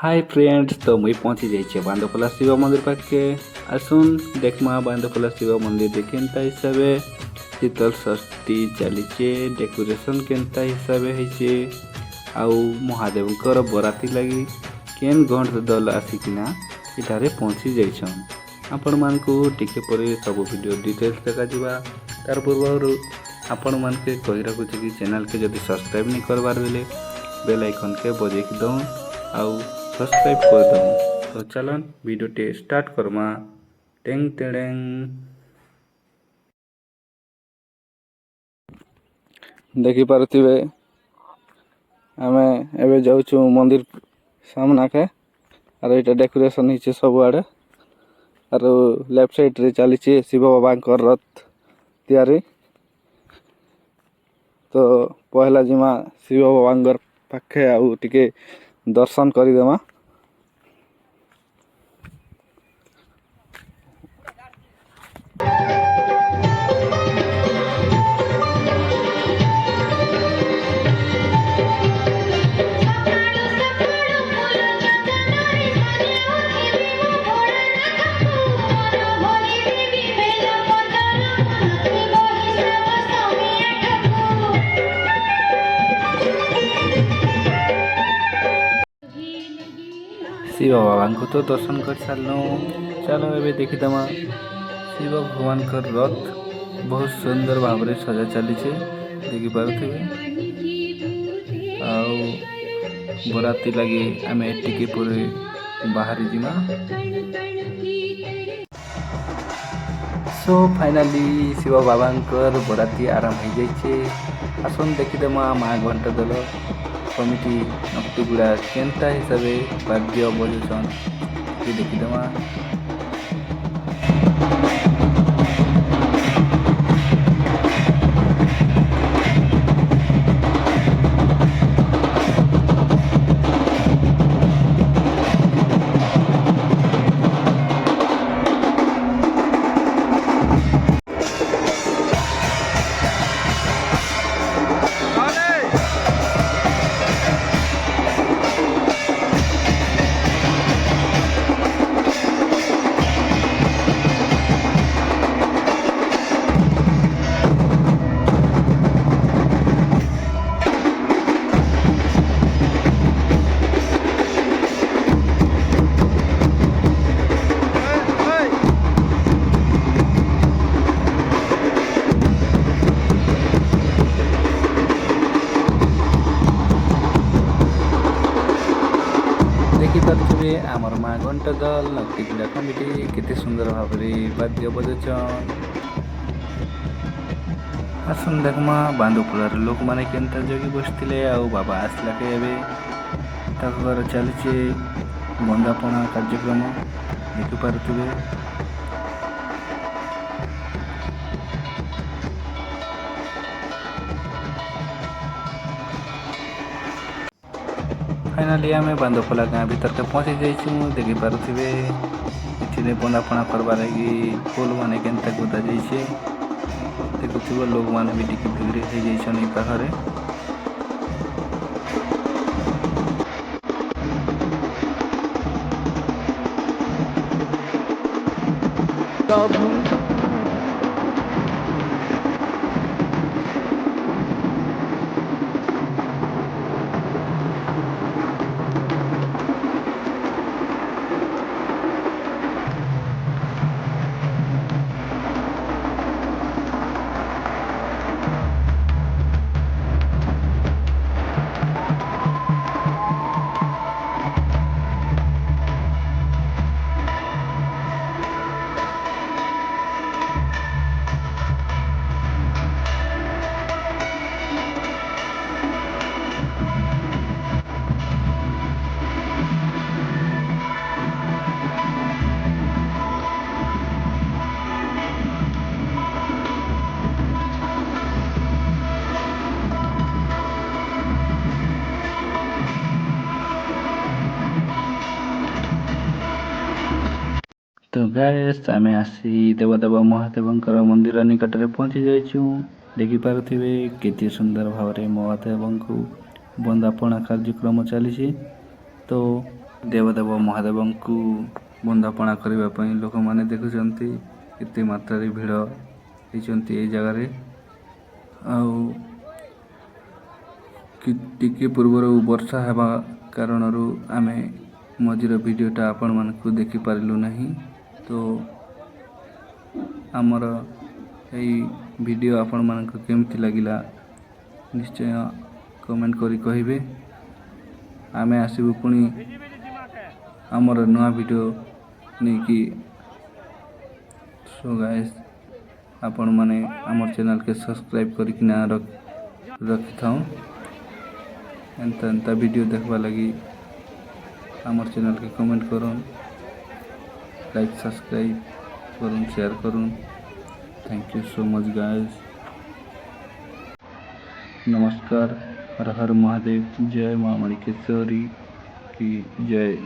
Hi friends, तो मुई पहुंची जाइए बांदोपला शिव मंदिर पाखे। आसुन देखमा बांदोपला शिव मंदिर केनता हिसाब शीतल षष्ठी चलीचे, डेकोरेशन केनता हिसाब होइचे, आउ महादेवंकर बराती लगी केन घंट दल आसिकिना इठारे पहुंची जाइछन। आपण मानकु टिके परे सब वीडियो डिटेल्स देखा जिबा। तार पूर्व आपण मान के कहि रखु कि चैनल के जदि सब्सक्राइब नहीं करबार बेले बेल आइकन के बजे के दऊं आउ सब्सक्राइब कर दऊं। तो चलन वीडियो टे स्टार्ट करमा। टेंग टेड़ेंग देखि पारुथिबे आमे एबे जाउछु मंदिर सामना के। आर एटा डेकोरेशन हिचे सब आड़े। आर लेफ्ट साइड रे चलीचे शिव बाबा कर रथ तैयारी। तो पहला जिमा शिव बाबा पाखे आउ टिके दर्शन करिदेमा। शिव बाबा को तो दर्शन कर सारू। चलो एबे देखीदमा शिव भगवान का रथ बहुत सुंदर भाव में सजा चली देखी पारे। बराती लगे आम टिके पूरे बाहरी जिमा। सो फाइनाली शिव बाबा बराती आरंभ हो जाइए। आसन देखीदमा माँ घंटा दल कमिटी नक्तिगुड़ा केनता हिसाब वाद्य बजुसन देखीदमा। देखिपे आमर माँ घंटा दल नक्तिगुड़ा कमिटी केते सुंदर भाव में वाद्य बजाउछन। आसन देखमा बांदोपलार लोक माने केनता जगी बसथिले आउ बाबा आसला के एबे ताकर चलीचे बंदापना कार्यक्रम देखि पारुथिबे। फाइनाली आम बांदोपला गाँ भीतर के पहुँची जाइछू। देखि पारुथिबे इठिने बंदापना करवा लगी फूल माने केनता गोदा जाइछे। देखुथिबो लोग माने भी टिके भिड़ हो जाइछन ई पाखरे। तो गाइस आम आसी देवदेव महादेवंकर मंदिर निकट में पहुंची जाइछू। देखि पारुथिबे केते सुंदर भाव में महादेव को बंदापना कार्यक्रम चली। तो ଦେବଦେବ ମହାଦେବଙ୍କୁ ବନ୍ଦାପଣା କରିବା ପାଇଁ ଲୋକମାନେ ଦେଖୁଛନ୍ତି କେତେ ମାତ୍ରାରେ ଭିଡ଼ ହେଇଛନ୍ତି ଏଇ ଜାଗାରେ। ଆଉ ଟିକେ ପୂର୍ବରୁ ବର୍ଷା ହେବା କାରଣରୁ ଆମେ ମଝିର ଭିଡ଼ିଓଟା ଆପଣମାନଙ୍କୁ ଦେଖିପାରିଲୁ ନାହିଁ। ତ ଆମର ଏଇ ଭିଡ଼ିଓ ଆପଣମାନଙ୍କୁ କେମିତି ଲାଗିଲା ନିଶ୍ଚୟ କମେଣ୍ଟ କରି କହିବେ। ଆମେ ଆସିବୁ ପୁଣି ଆମର ନୂଆ ଭିଡ଼ିଓ ନେଇକି। ସୋ ଗାଇସ୍, ଆପଣମାନେ ଆମର ଚ୍ୟାନେଲ୍କେ ସବସ୍କ୍ରାଇବ୍ କରିକିନା ରଖିଥାଉ। ଏନ୍ତା ଭିଡ଼ିଓ ଦେଖବା ଲାଗି ଆମର ଚ୍ୟାନେଲ୍କେ କମେଣ୍ଟ କରୁନ୍, ଲାଇକ୍ ସବସ୍କ୍ରାଇବ୍ କରୁନ୍, शेयर करूँ। Thank you so much guys. नमस्कार। हर हर महादेव। जय मां मणिकेश्वरी की जय।